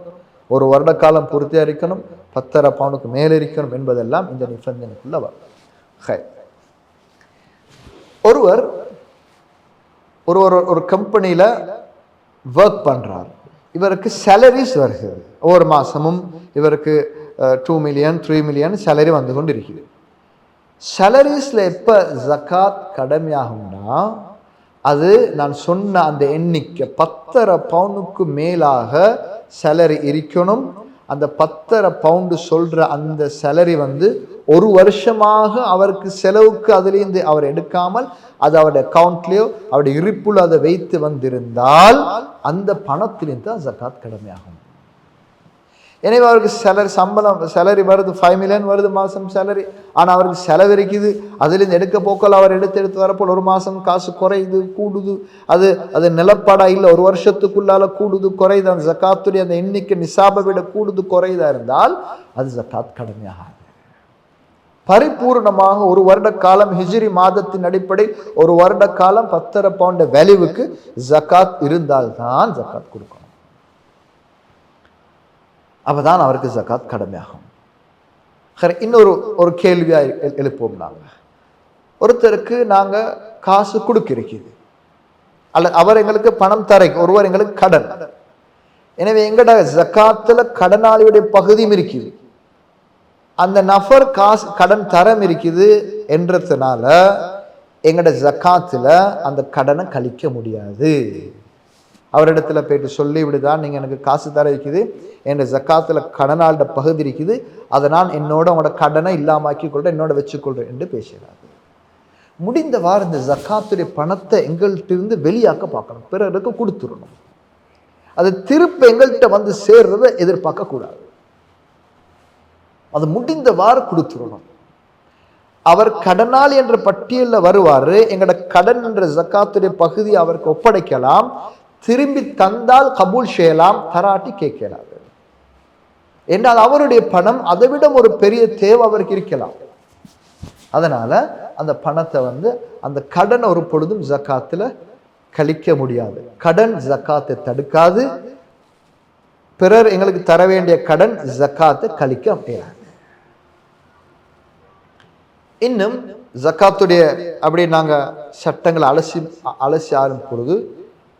ஒரு வருட காலம் பூர்த்தியா இருக்கணும், 10.5 பவுனுக்கு மேலே இருக்கணும் என்பதெல்லாம் இந்த நிபந்தனைக்குள்ள வரும். ஒருவர் ஒரு கம்பெனியில ஒர்க் பண்றார், இவருக்கு சேலரிஸ் வருகிறது. ஒவ்வொரு மாசமும் இவருக்கு 2 மில்லியன் 3 மில்லியன் சேலரி வந்து கொண்டு இருக்குது. சேலரிஸ்ல எப்ப ஜக்காத் கடமையாகும்னா, அது நான் சொன்ன அந்த எண்ணிக்கை 10.5 பவுனுக்கு மேலாக சேலரி இருக்கணும். அந்த 10.5 பவுண்டு சொல்ற அந்த சேலரி ஒரு வருஷமாக அவருக்கு செலவுக்கு அதிலிருந்து அவர் எடுக்காமல் அது அவருடைய அக்கௌண்ட்லயோ அவருடைய இருப்புல அதை வைத்து வந்திருந்தால் அந்த பணத்திலிருந்து தான் ஜக்காத் கடமையாகும். எனவே அவருக்கு சேலரி வருது, 5 மில்லியன் வருது மாசம் சேலரி, ஆனா அவருக்கு செலவு இருக்குது, அதிலிருந்து எடுக்க போக்கல் அவர் எடுத்து வரப்போல் ஒரு மாசம் காசு குறையுது கூடுது, அது நிலப்பாடா இல்லை, ஒரு வருஷத்துக்குள்ளால கூடுது குறையுது, அந்த ஜக்காத்துடைய அந்த எண்ணிக்கை நிசாபை விட கூடுது குறையுதா இருந்தால் அது ஜக்காத் கடமையாகாது. பரிபூர்ணமாக ஒரு வருட காலம் ஹிஜ்ரி மாதத்தின் அடிப்படை ஒரு வருட காலம் 10.5 பவுண்ட் வேல்யூவுக்கு ஜக்காத் இருந்தால்தான் ஜக்காத் கொடுக்கணும். அப்பதான் அவருக்கு ஜக்காத் கடமையாகும். இன்னொரு கேள்வியா எழுப்போம், ஒருத்தருக்கு நாங்க காசு கொடுக்கிறது அல்ல, அவர் எங்களுக்கு பணம் தர, ஒருவர் எங்களுக்கு கடன், எனவே எங்கட ஜக்காத்துல கடனாளியுடைய பகுதியும் இருக்குது, அந்த நபர் காசு கடன் தரம் இருக்குது என்றதுனால எங்கட ஜக்காத்துல அந்த கடனை கழிக்க முடியாது. அவரிடத்துல போயிட்டு சொல்லி விடுதான், நீங்க எனக்கு காசு தர இருக்குது, என் ஜக்காத்துல கடனாளோட பகுதி இருக்குது, அதை நான் உங்களோட கடனை இல்லாமக்கி கொள்றேன், என்னோட வச்சுக்கொள்றேன் என்று பேசுகிறார். முடிந்தவாறு இந்த ஜக்காத்துடைய பணத்தை எங்கள்கிட்ட இருந்து வெளியாக்க பார்க்கணும், பிறருக்கு கொடுத்துடணும். அது திருப்ப எங்கள்கிட்ட வந்து சேர்றதை எதிர்பார்க்க கூடாது. அது முடிந்தவாறு கொடுத்துடணும். அவர் கடனாளி என்ற பட்டியலில் வருவாரு, எங்களோட கடன் என்ற ஜக்காத்துடைய பகுதி அவருக்கு ஒப்படைக்கலாம், திரும்பி தந்தால் கபூல் செய்யலாம், தராட்டி கேட்கலாம். என்றால் அவருடைய பணம், அதை விட ஒரு பெரிய தேவை அவருக்கு இருக்கலாம். அதனால அந்த பணத்தை அந்த கடன் ஒரு பொழுதும் ஜக்காத்துல கழிக்க முடியாது. கடன் ஜக்காத்தை தடுக்காது. பிறர் எங்களுக்கு தர வேண்டிய கடன் ஜக்காத்தை கழிக்க முடியாது. இன்னும் ஜக்காத்துடைய அப்படி நாங்க சட்டங்களை அலசி ஆறும் பொழுது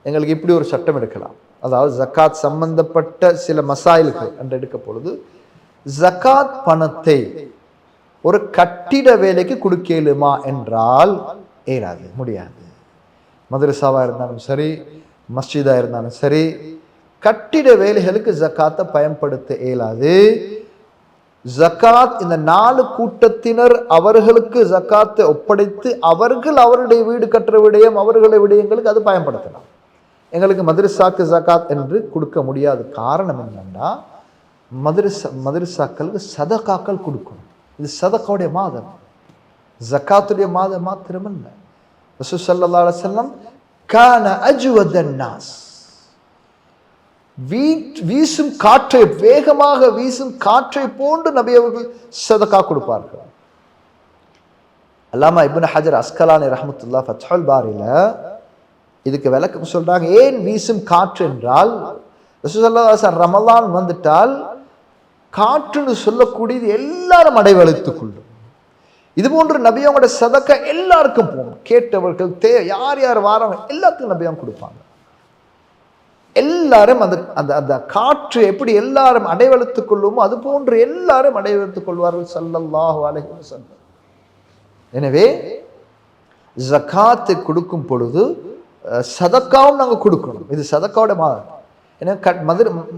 எங்களுக்கு இப்படி ஒரு சட்டம் எடுக்கலாம். அதாவது ஜக்காத் சம்பந்தப்பட்ட சில மசாயில்கள் என்று எடுக்க பொழுது, ஜக்காத் பணத்தை ஒரு கட்டிட வேலைக்கு கொடுக்கலுமா என்றால் ஏறாது, முடியாது. மதரசாவா இருந்தாலும் சரி, மஸ்ஜிதா இருந்தாலும் சரி, கட்டிட வேலைகளுக்கு ஜக்காத்தை பயன்படுத்த இயலாது. ஜக்காத் இந்த 4 கூட்டத்தினர் அவர்களுக்கு ஜக்காத்தை ஒப்படைத்து அவர்கள் அவருடைய வீடு கட்டுற விடயம், அவர்களுடைய விடயங்களுக்கு அது பயன்படுத்தலாம். எங்களுக்கு மதரசாக்கு ஜக்காத் என்று கொடுக்க முடியாது. காரணம் என்னன்னா, மதரசாக்களுக்கு சதகாக்கள் கொடுக்கணும். இது சதகாவுடைய மாதம், ஜக்காத்துடைய மாதம் மாத்திரமல்ல. ரசூல் ஸல்லல்லாஹு அலைஹி வஸல்லம் கான அஜ்வதன் நாஸ், வீசும் காற்றை, வேகமாக வீசும் காற்றை போன்று நபி அவர்கள் சதகா கொடுப்பார்கள். அல்லாமா இப்னு ஹஜர் அஸ்கலானி ரஹ்மத்துல்லாஹ் ஃபத்ஹுல் பாரில இதுக்கு விளக்கம் சொல்றாங்க. ஏன் வீசும் காற்று என்றால், ரசூல் ஸல்லல்லாஹு அலைஹி வஸல்லம் ரமலான் வந்துட்டால் காற்றுன்னு சொல்லக்கூடியது எல்லாரும் அடைவழித்துக் கொள்ளும். இது போன்று நபியோட சதக்கா எல்லாருக்கும் போகும். கேட்டவர்கள் யார் யார் வாரவங்க எல்லாத்துக்கும் நபியம் கொடுப்பாங்க. எல்லாரும் அந்த காற்று எப்படி எல்லாரும் அடைவழித்துக் கொள்ளுமோ அது போன்று எல்லாரும் அடைவழித்துக் கொள்வார்கள் ஸல்லல்லாஹு அலைஹி வஸல்லம். எனவே ஜகாத்தை கொடுக்கும் பொழுது சதக்காவும் நாங்கள் கொடுக்கணும். இது சதக்காவோட மாதம். ஏன்னா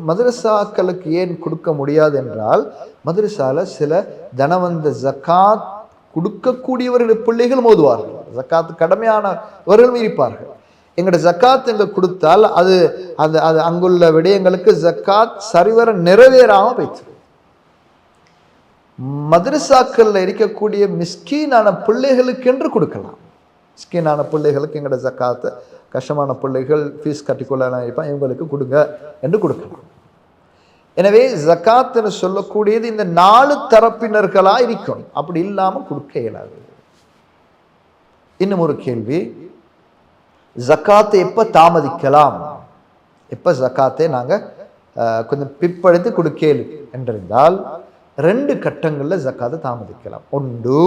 மதரசாக்களுக்கு ஏன் கொடுக்க முடியாது என்றால், மதரசால சில தனவந்த ஜகாத் கொடுக்கக்கூடியவர்கள் பிள்ளைகள் மோதுவார்கள், ஜக்காத்து கடமையானவர்களும் இருப்பார்கள். எங்களோட ஜக்காத் எங்க கொடுத்தால் அது அது அது அங்குள்ள விடயங்களுக்கு ஜக்காத் சரிவர நிறைவேறாம போயிடுச்சு. மதரசாக்கள்ல இருக்கக்கூடிய மிஸ்கீனான பிள்ளைகளுக்கு என்று கொடுக்கலாம். மிஸ்கீனான பிள்ளைகளுக்கு எங்களோட ஜக்காத்து, கஷ்டமான பிள்ளைகள் ஃபீஸ் கட்டிக்கொள்ள இருப்பான், இவங்களுக்கு கொடுங்க என்று கொடுக்கலாம். எனவே ஜக்காத்னு சொல்லக்கூடியது இந்த 4 தரப்பினர்களா இருக்கணும். அப்படி இல்லாம கொடுக்க இயலாது. இன்னும் ஒரு கேள்வி, ஜக்காத்தை எப்ப தாமதிக்கலாம், எப்ப ஜக்காத்தை நாங்க கொஞ்சம் பிற்படுத்தி கொடுக்கல என்றிருந்தால் 2 கட்டங்கள்ல ஜக்காத்தை தாமதிக்கலாம். ஒன்று,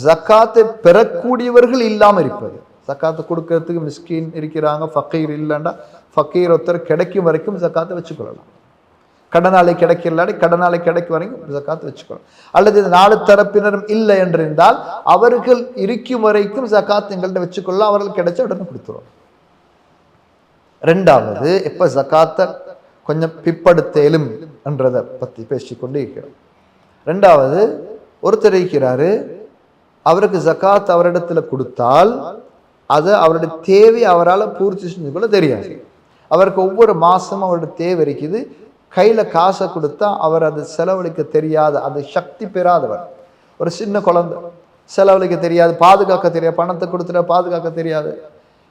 ஜக்காத்தை பெறக்கூடியவர்கள் இல்லாம இருப்பது. ஜக்காத்தை கொடுக்கறதுக்கு மிஸ்கீன் இருக்கிறாங்க, ஃபக்கீர் இல்லைண்டா ஃபக்கீர் ஒருத்தர் கிடைக்கும் வரைக்கும் ஜக்காத்தை வச்சுக்கொள்ளலாம். கடனாளி கிடைக்கலாடி கடனாளி கிடைக்கும் வரைக்கும் ஜக்காத்தை வச்சுக்கொள்ளலாம். அல்லது இந்த 4 தரப்பினரும் இல்லை என்றிருந்தால் அவர்கள் இருக்கும் வரைக்கும் ஜக்காத் எங்கள்கிட்ட வச்சுக்கொள்ளலாம், அவர்கள் கிடைச்ச உடனே கொடுத்துருவோம். 2வது, எப்ப ஜக்காத்தை கொஞ்சம் பிற்படுத்தலும் என்றதை பத்தி பேசிக்கொண்டு இருக்கிறோம். 2வது, ஒருத்தர் இருக்கிறாரு, அவருக்கு ஜக்காத் அவரிடத்துல கொடுத்தால் அது அவருடைய தேவை அவரால் பூர்த்தி செஞ்சு கொள்ள தெரியாது. அவருக்கு ஒவ்வொரு மாசமும் அவருடைய தேவை இருக்குது, கையில காசை கொடுத்தா அவர் அது செலவழிக்க தெரியாது, அது சக்தி பெறாதவர். ஒரு சின்ன குழந்தை, செலவழிக்க தெரியாது, பாதுகாக்க தெரியாது, பணத்தை கொடுத்துட பாதுகாக்க தெரியாது.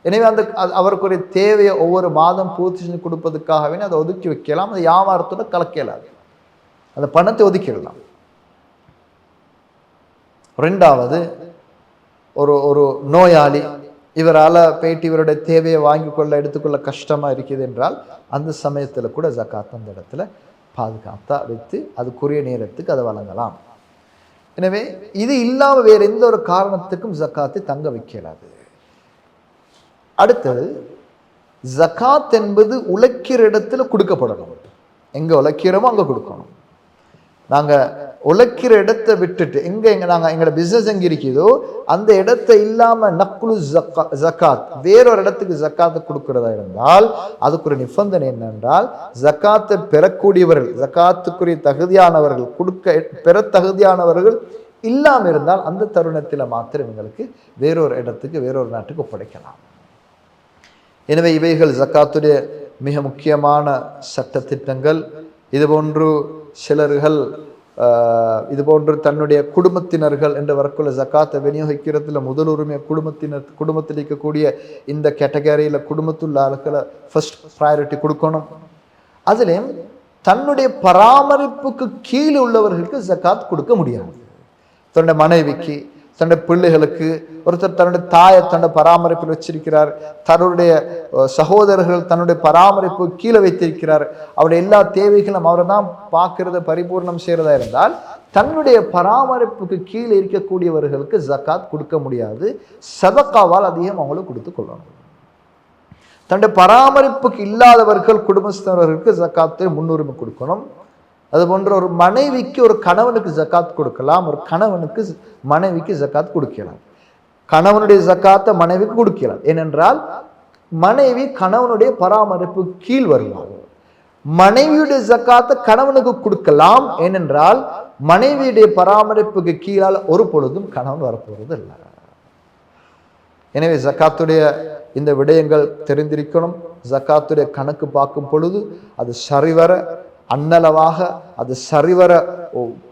எனவே அவருக்குரிய தேவையை ஒவ்வொரு மாதம் பூர்த்தி செஞ்சு கொடுப்பதற்காகவே அதை ஒதுக்கி வைக்கலாம். அது வியாபாரத்தோட கலக்கலாது, அந்த பணத்தை ஒதுக்கிடலாம். 2வது, ஒரு நோயாளி, இவரால் போயிட்டு இவருடைய தேவையை வாங்கி கொள்ள எடுத்துக்கொள்ள கஷ்டமா இருக்குது என்றால் அந்த சமயத்துல கூட ஜக்காத் அந்த இடத்துல பாதுகாத்தா வைத்து அதுக்குரிய நேரத்துக்கு அதை வழங்கலாம். எனவே இது இல்லாம வேற எந்த ஒரு காரணத்துக்கும் ஜக்காத்தை தங்க வைக்கலாது. அடுத்தது, ஜக்காத் என்பது உழைக்கிற இடத்துல கொடுக்கப்படணும். எங்க உழைக்கிறோமோ அங்க கொடுக்கணும். நாங்க உழைக்கிற இடத்தை விட்டுட்டு எங்களோட பிசினஸ் எங்க இருக்குதோ அந்த இடத்தை இல்லாம நக்லு ஜக்காத் வேறொரு இடத்துக்கு ஜக்காத்தை கொடுக்கிறதா இருந்தால் அதுக்கு ஒரு நிபந்தனை என்னென்றால், ஜக்காத்தை பெறக்கூடியவர்கள், ஜக்காத்துக்குரிய தகுதியானவர்கள், பெற தகுதியானவர்கள் இல்லாம இருந்தால் அந்த தருணத்துல மாத்திரம் எங்களுக்கு வேறொரு இடத்துக்கு, வேறொரு நாட்டுக்கு ஒப்படைக்கலாம். எனவே இவைகள் ஜக்காத்துடைய மிக முக்கியமான சட்டத்திட்டங்கள். இதுபோன்று சிலர்கள் இதுபோன்று தன்னுடைய குடும்பத்தினர்கள் என்று வரக்குள்ள ஜக்காத்தை விநியோகிக்கிறதுல முதல் உரிமை குடும்பத்தில் இருக்கக்கூடிய இந்த கேட்டகரியில் குடும்பத்துள்ள ஆட்களை ஃபர்ஸ்ட் ப்ரையாரிட்டி கொடுக்கணும். அதுலேயும் தன்னுடைய பராமரிப்புக்கு கீழே உள்ளவர்களுக்கு ஜக்காத் கொடுக்க முடியாது. தன்னுடைய மனைவிக்கு, தன்னுடைய பிள்ளைகளுக்கு, ஒருத்தர் தன்னுடைய தாயை தன்னுடைய பராமரிப்பில் வச்சிருக்கிறார், தன்னுடைய சகோதரர்கள் தன்னுடைய பராமரிப்பு கீழே வைத்திருக்கிறார், அவருடைய எல்லா தேவைகளும் அவரை தான் பார்க்கறத பரிபூர்ணம் செய்யறதா இருந்தால் தன்னுடைய பராமரிப்புக்கு கீழே இருக்கக்கூடியவர்களுக்கு ஜக்காத் கொடுக்க முடியாது. சதக்காவால் அதிகம் அவங்களுக்கு கொடுத்து கொள்ளணும். தன்னுடைய பராமரிப்புக்கு இல்லாதவர்கள் குடும்பஸ்தவர்களுக்கு ஜக்காத்தை முன்னுரிமை கொடுக்கணும். அதுபோன்ற ஒரு மனைவிக்கு ஒரு கணவனுக்கு ஜக்காத் கொடுக்கலாம், ஒரு கணவனுக்கு மனைவிக்கு ஜக்காத் கொடுக்கலாம். கணவனுடைய ஜக்காத்தை மனைவிக்கு கொடுக்கலாம். ஏனென்றால் மனைவி கணவனுடைய பராமரிப்பு கீழ் வருவாங்க. மனைவியுடைய ஜக்காத்தை கணவனுக்கு கொடுக்கலாம். ஏனென்றால் மனைவியுடைய பராமரிப்புக்கு கீழால் ஒரு பொழுதும் கணவன் வரப்போறது இல்லை. எனவே ஜக்காத்துடைய இந்த விடயங்கள் தெரிந்திருக்கணும். ஜக்காத்துடைய கணக்கு பார்க்கும் பொழுது அது சரிவர அன்னளவாக, அது சரிவர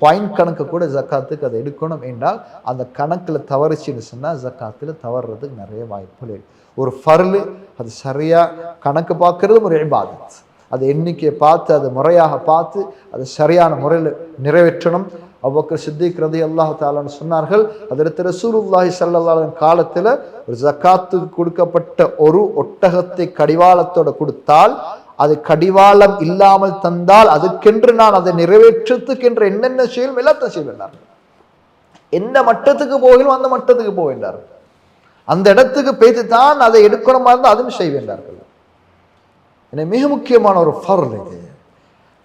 பாயிண்ட் கணக்கு கூட ஜக்காத்துக்கு அதை எடுக்கணும். என்றால் அந்த கணக்கில் தவறுச்சுன்னு சொன்னால் ஜக்காத்தில் தவறுறதுக்கு நிறைய வாய்ப்புகள் இருக்கு. ஒரு ஃபர்லு அது சரியாக கணக்கு பார்க்கறதும் ஒரு இபாதத். அது எண்ணிக்கையை பார்த்து அது முறையாக பார்த்து அது சரியான முறையில் நிறைவேற்றணும். அபூபக்கர் சித்திக் ரலியல்லாஹு தஆலா சொன்னார்கள், அதற்கு ரசூலுல்லாஹி ஸல்லல்லாஹு அலைஹி வஸல்லம் காலத்தில் ஒரு ஜக்காத்துக்கு கொடுக்கப்பட்ட ஒரு ஒட்டகத்தை கடிவாளத்தோட கொடுத்தால், அது கடிவாளம் இல்லாமல் தந்தால் அதுக்கென்று நான் அதை நிறைவேற்றத்துக்கென்று என்னென்ன செய்யும் எல்லாத்தையும் செய்வேன். எந்த மட்டத்துக்கு போகணும் அந்த மட்டத்துக்கு போவேண்டார்கள். அந்த இடத்துக்கு பேத்து தான் அதை எடுக்கணுமா இருந்தால் அதுவும் செய்வேண்டார்கள். எனக்கு மிக முக்கியமான ஒரு ஃபர்ல் இது.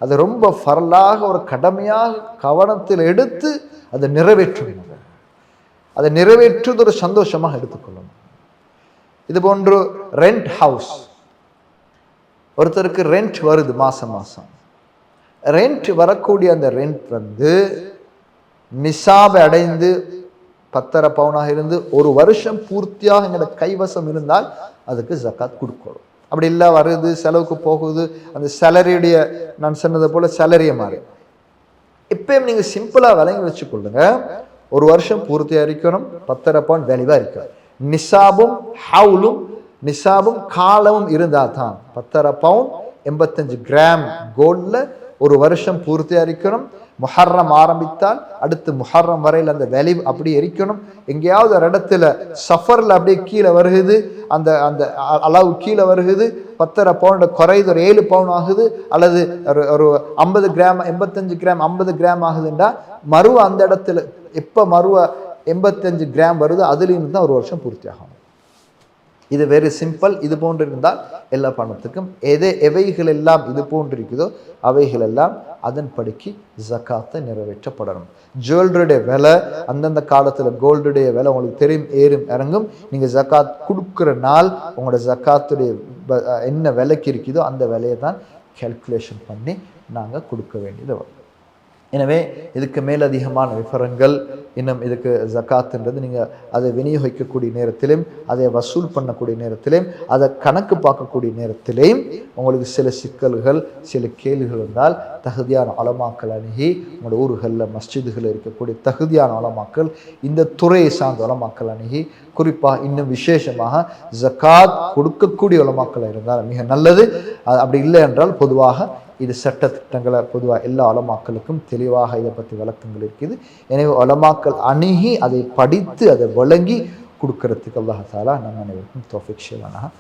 அது ரொம்ப ஃபர்லாக ஒரு கடமையாக கவனத்தில் எடுத்து அதை நிறைவேற்றணும். அதை நிறைவேற்றுவது ஒரு சந்தோஷமாக எடுத்துக்கொள்ளணும். இது போன்று ரெண்ட் ஹவுஸ், ஒருத்தருக்கு ரெண்ட் வருது மாசம் மாசம். ரெண்ட் வரக்கூடிய அந்த ரெண்ட் நிசாபை அடைந்து 10.5 பவுனாக இருந்து ஒரு வருஷம் பூர்த்தியாக எங்களோட கைவசம் இருந்தால் அதுக்கு ஜக்காத் கொடுக்கணும். அப்படி இல்லை வருது செலவுக்கு போகுது, அந்த சேலரியுடைய நான் சொன்னது போல சேலரியை மாறி இப்பயும் நீங்கள் சிம்பிளாக விளங்கி வச்சுக்கொள்ளுங்க. ஒரு வருஷம் பூர்த்தியாக இருக்கணும், 10.5 பவுன் வேல்யூவாக இருக்கு. நிசாபும் ஹவுலும் நிசாபும் காலமும் இருந்தால் தான் 10.5 பவுன் 85 கிராம் கோல்டில் ஒரு வருஷம் பூர்த்தியாக இருக்கணும். முஹர்ரம் ஆரம்பித்தால் அடுத்து முஹர்ரம் வரையில் அந்த வேல்யூ அப்படியே இருக்கணும். எங்கேயாவது ஒரு இடத்துல சஃபரில் அப்படியே கீழே வருகுது, அந்த அந்த அளவு கீழே வருகுது, 10.5 பவுன் குறையுது, ஒரு 7 பவுன் ஆகுது, அல்லது ஒரு 50 கிராம் 85 கிராம் 50 கிராம் ஆகுதுன்றா மருவ அந்த இடத்துல எப்போ மருவ 85 கிராம் வருது அதுலேருந்து தான் ஒரு வருஷம் பூர்த்தி ஆகும். இது வெரி சிம்பிள். இது போன்று இருந்தால் எல்லா பணத்துக்கும் எவைகள் எல்லாம் இது போன்று இருக்குதோ அவைகள் எல்லாம் அதன்படிக்கு ஜக்காத்தை நிறைவேற்றப்படணும். ஜுவல்லரியுடைய விலை அந்தந்த காலத்தில் கோல்டுடைய விலை உங்களுக்கு தெரியும், ஏறும் இறங்கும். நீங்கள் ஜக்காத் கொடுக்குற நாள் உங்களோட ஜக்காத்துடைய என்ன விலைக்கு இருக்குதோ அந்த விலையை தான் கேல்குலேஷன் பண்ணி நாங்கள் கொடுக்க வேண்டியது வரும். எனவே இதுக்கு மேலதிகமான விவரங்கள் இன்னும் இதுக்கு ஜக்காத்துன்றது நீங்கள் அதை விநியோகிக்கக்கூடிய நேரத்திலையும் அதை வசூல் பண்ணக்கூடிய நேரத்திலையும் அதை கணக்கு பார்க்கக்கூடிய நேரத்திலையும் உங்களுக்கு சில சிக்கல்கள் சில கேள்விகள் இருந்தால் தகுதியான உலமாக்கள் அணுகி உங்களோட ஊர்களில் மஸ்ஜிதுகளில் இருக்கக்கூடிய தகுதியான உலமாக்கள் இந்த துறையை சார்ந்த உலமாக்கள் அணுகி குறிப்பாக இன்னும் விசேஷமாக ஜக்காத் கொடுக்கக்கூடிய உலமாக்கள் இருந்தால் மிக நல்லது. அப்படி இல்லை என்றால் பொதுவாக இது சட்ட திட்டங்களை பொதுவாக எல்லா உலமாக்களுக்கும் தெளிவாக இதை பற்றி விளக்கங்கள் இருக்குது. எனவே உலமாக்கள் அணுகி அதை படித்து அதை வழங்கி கொடுக்கறதுக்கு அல்லாஹ் தஆலா நம்ம அனைவருக்கும் தௌஃபீக் செய்வானாக.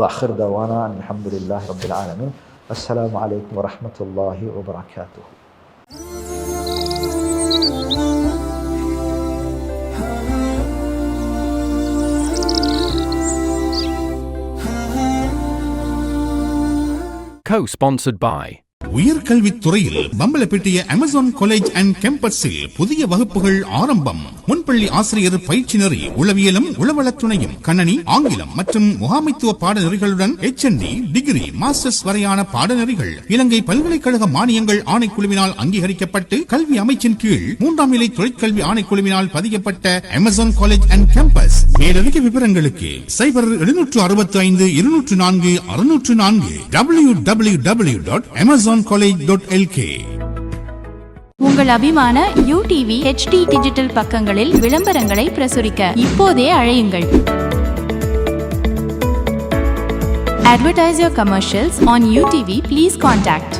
வஆகிர் தவானா அல்ஹம்துலில்லாஹி ரப்பில் ஆலமீன். அஸ்ஸலாமு அலைக்கும் வரஹ்மத்துல்லாஹி வபரகாத்துஹு. Co-sponsored by உயர்கல்வித் துறையில் பம்பலப்பிட்டிய அமேசான் காலேஜ் அண்ட் கேம்பஸில் புதிய வகுப்புகள் ஆரம்பம். முன்பள்ளி ஆசிரியர் பயிற்சி நெறி, உளவியலும் உளவளத் துணையும், கணனி, ஆங்கிலம் மற்றும் முகாமைத்துவ பாடநெறிகளுடன் HND, டிகிரி, மாஸ்டர்ஸ் வரையான பாடநெறிகள் இலங்கை பல்கலைக்கழக மானியங்கள் ஆணைக்குழுவினால் அங்கீகரிக்கப்பட்டு கல்வி அமைச்சின் கீழ் 3ஆம் நிலை தொழிற்கல்வி ஆணைக்குழுவினால் பதியப்பட்ட அமேசான் காலேஜ் அண்ட் கேம்பஸ். மேலதிக விவரங்களுக்கு 0765204604 www.amazoncollege.lk. உங்கள் அபிமான UTV HD டிஜிட்டல் பக்கங்களில் விளம்பரங்களை பிரசுரிக்க இப்போதே அழையுங்கள். Advertise your commercials on UTV. Please contact